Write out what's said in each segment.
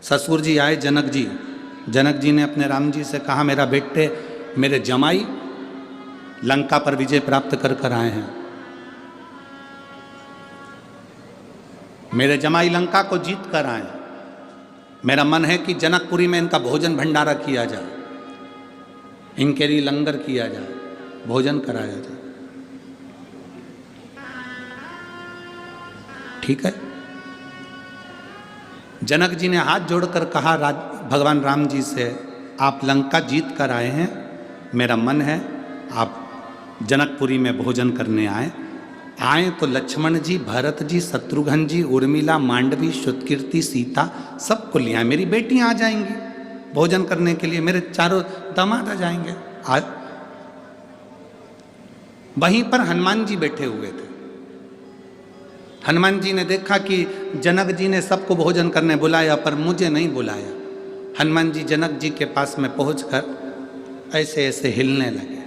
ससुर जी आए जनक जी। जनक जी ने अपने राम जी से कहा, मेरा बेटे, मेरे जमाई लंका पर विजय प्राप्त कर कर आए हैं। मेरे जमाई लंका को जीत कर आए। मेरा मन है कि जनकपुरी में इनका भोजन भंडारा किया जाए, इनके लिए लंगर किया जाए, भोजन कराया जाए। ठीक है। जनक जी ने हाथ जोड़कर कहा भगवान राम जी से, आप लंका जीत कर आए हैं, मेरा मन है आप जनकपुरी में भोजन करने आए तो लक्ष्मण जी, भरत जी, शत्रुघ्न जी, उर्मिला, मांडवी, श्रुतकीर्ति, सीता सबको ले आए। मेरी बेटियां आ जाएंगी भोजन करने के लिए, मेरे चारों दामाद आ जाएंगे। आज वहीं पर हनुमान जी बैठे हुए थे। हनुमान जी ने देखा कि जनक जी ने सबको भोजन करने बुलाया पर मुझे नहीं बुलाया। हनुमान जी जनक जी के पास में पहुंचकर ऐसे ऐसे हिलने लगे।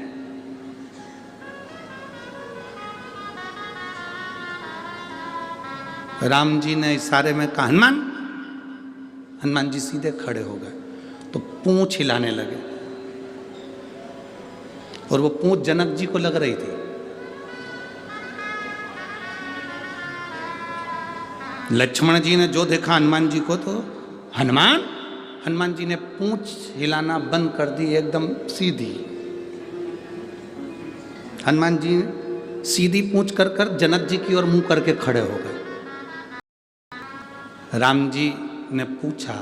राम जी ने इशारे में कहा, हनुमान। हनुमान जी सीधे खड़े हो गए तो पूंछ हिलाने लगे और वो पूंछ जनक जी को लग रही थी। लक्ष्मण जी ने जो देखा हनुमान जी को तो हनुमान जी ने पूंछ हिलाना बंद कर दी, एकदम सीधी। हनुमान जी सीधी पूंछ कर कर जनक जी की ओर मुंह करके खड़े हो गए। राम जी ने पूछा,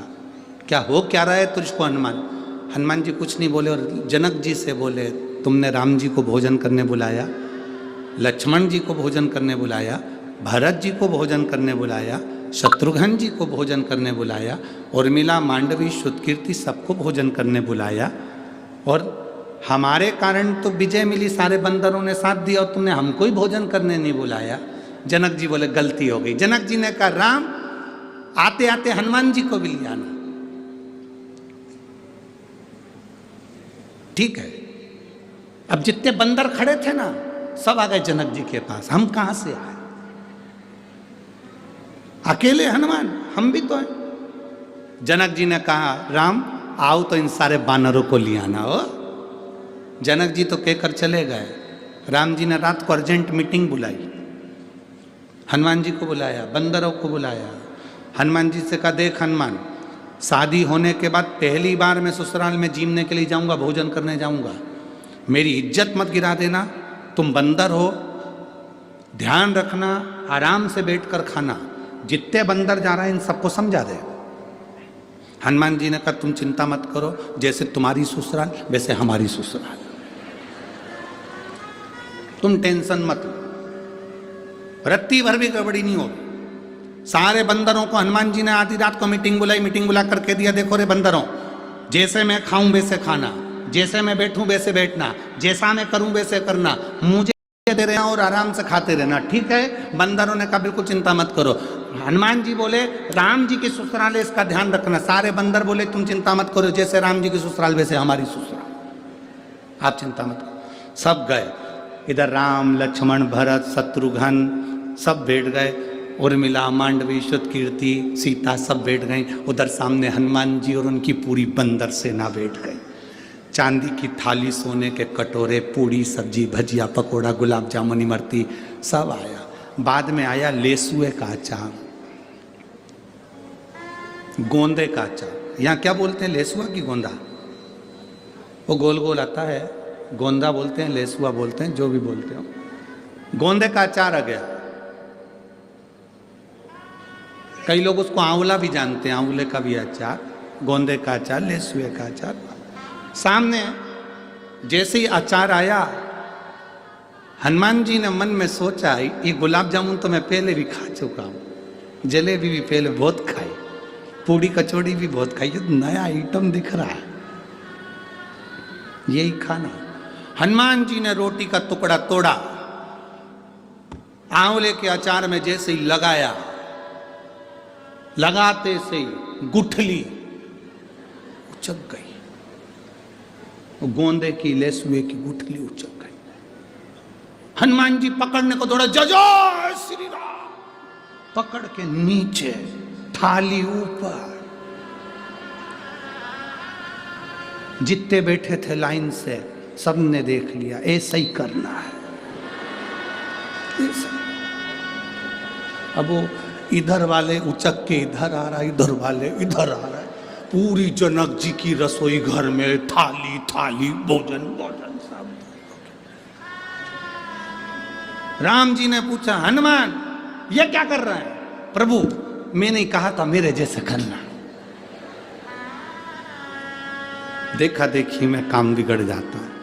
क्या हो क्या रहा है तुझको हनुमान? हनुमान जी कुछ नहीं बोले और जनक जी से बोले, तुमने राम जी को भोजन करने बुलाया, लक्ष्मण जी को भोजन करने बुलाया, भरत जी को भोजन करने बुलाया, शत्रुघ्न जी को भोजन करने बुलाया, उर्मिला, मांडवी, श्रुतकीर्ति सबको भोजन करने बुलाया और हमारे कारण तो विजय मिली, सारे बंदरों ने साथ दिया और तुमने हमको ही भोजन करने नहीं बुलाया। जनक जी बोले, गलती हो गई। जनक जी ने कहा, राम आते आते हनुमान जी को भी ले आना। ठीक है। अब जितने बंदर खड़े थे ना सब आ गए जनक जी के पास। हम कहां से आए? अकेले हनुमान, हम भी तो हैं। जनक जी ने कहा, राम आओ तो इन सारे बानरों को ले आना हो। जनक जी तो कहकर चले गए। राम जी ने रात को अर्जेंट मीटिंग बुलाई, हनुमान जी को बुलाया, बंदरों को बुलाया। हनुमान जी से कहा, देख हनुमान, शादी होने के बाद पहली बार मैं ससुराल में जीमने के लिए जाऊंगा, भोजन करने जाऊंगा। मेरी इज्जत मत गिरा देना। तुम बंदर हो, ध्यान रखना, आराम से बैठकर खाना। जितने बंदर जा रहे हैं इन सबको समझा दे। हनुमान जी ने कहा, तुम चिंता मत करो, जैसे तुम्हारी ससुराल वैसे हमारी ससुराल, तुम टेंशन मत लो, रत्ती भर भी गड़बड़ी नहीं होगी। सारे बंदरों को हनुमान जी ने आधी रात को मीटिंग बुला करके दिया, देखो रे बंदरों, जैसे मैं खाऊं वैसे खाना, जैसे मैं बैठूं वैसे बैठना, जैसा मैं करूं वैसे करना, मुझे दे रहना और आराम से खाते रहना। ठीक है? बंदरों ने कहा, बिल्कुल चिंता मत करो। हनुमान जी बोले, राम जी की ससुराल है, इसका ध्यान रखना। सारे बंदर बोले, तुम चिंता मत करो, जैसे राम जी की ससुराल वैसे हमारी ससुराल, आप चिंता मत करो। सब गए। इधर राम, लक्ष्मण, भरत, शत्रुघ्न सब बैठ गए। उर्मिला, मांडवी, श्रुतकीर्ति, सीता सब बैठ गई। उधर सामने हनुमान जी और उनकी पूरी बंदर सेना बैठ गई। चांदी की थाली, सोने के कटोरे, पूड़ी, सब्जी, भजिया, पकोड़ा, गुलाब जामुन, इमरती सब आया। बाद में आया लेसुए का अचार, गोंदे का अचार। यहाँ क्या बोलते हैं, लेसुआ की गोंदा? वो गोल गोल आता है, गोंदा बोलते हैं, लेसुआ बोलते हैं, जो भी बोलते हो। गोंदे का अचार आ गया। कई लोग उसको आंवला भी जानते हैं, आंवले का भी अचार, गोंदे का अचार, लेसुए का अचार। सामने जैसे ही अचार आया, हनुमान जी ने मन में सोचा, ये गुलाब जामुन तो मैं पहले भी खा चुका हूं, जलेबी भी पहले बहुत खाई, पूड़ी कचौड़ी भी बहुत खाई, ये तो नया आइटम दिख रहा है, यही खाना। हनुमान जी ने रोटी का टुकड़ा तोड़ा, आंवले के अचार में जैसे ही लगाया, लगाते से ही गुठली उचक गई। गोंदे की, लेसुए की गुठली उचक गई। हनुमान जी पकड़ने को दौड़ा, जय श्री राम, पकड़ के नीचे, थाली ऊपर, जितने बैठे थे लाइन से सबने देख लिया, ऐसा ही करना है। अब वो इधर वाले उचक के इधर आ रहा है, इधर वाले इधर आ रहा है। पूरी जनक जी की रसोई घर में थाली थाली भोजन भोजन सब। राम जी ने पूछा, हनुमान ये क्या कर रहा है? प्रभु मैंने कहा था मेरे जैसे करना। देखा देखी में काम बिगड़ जाता है।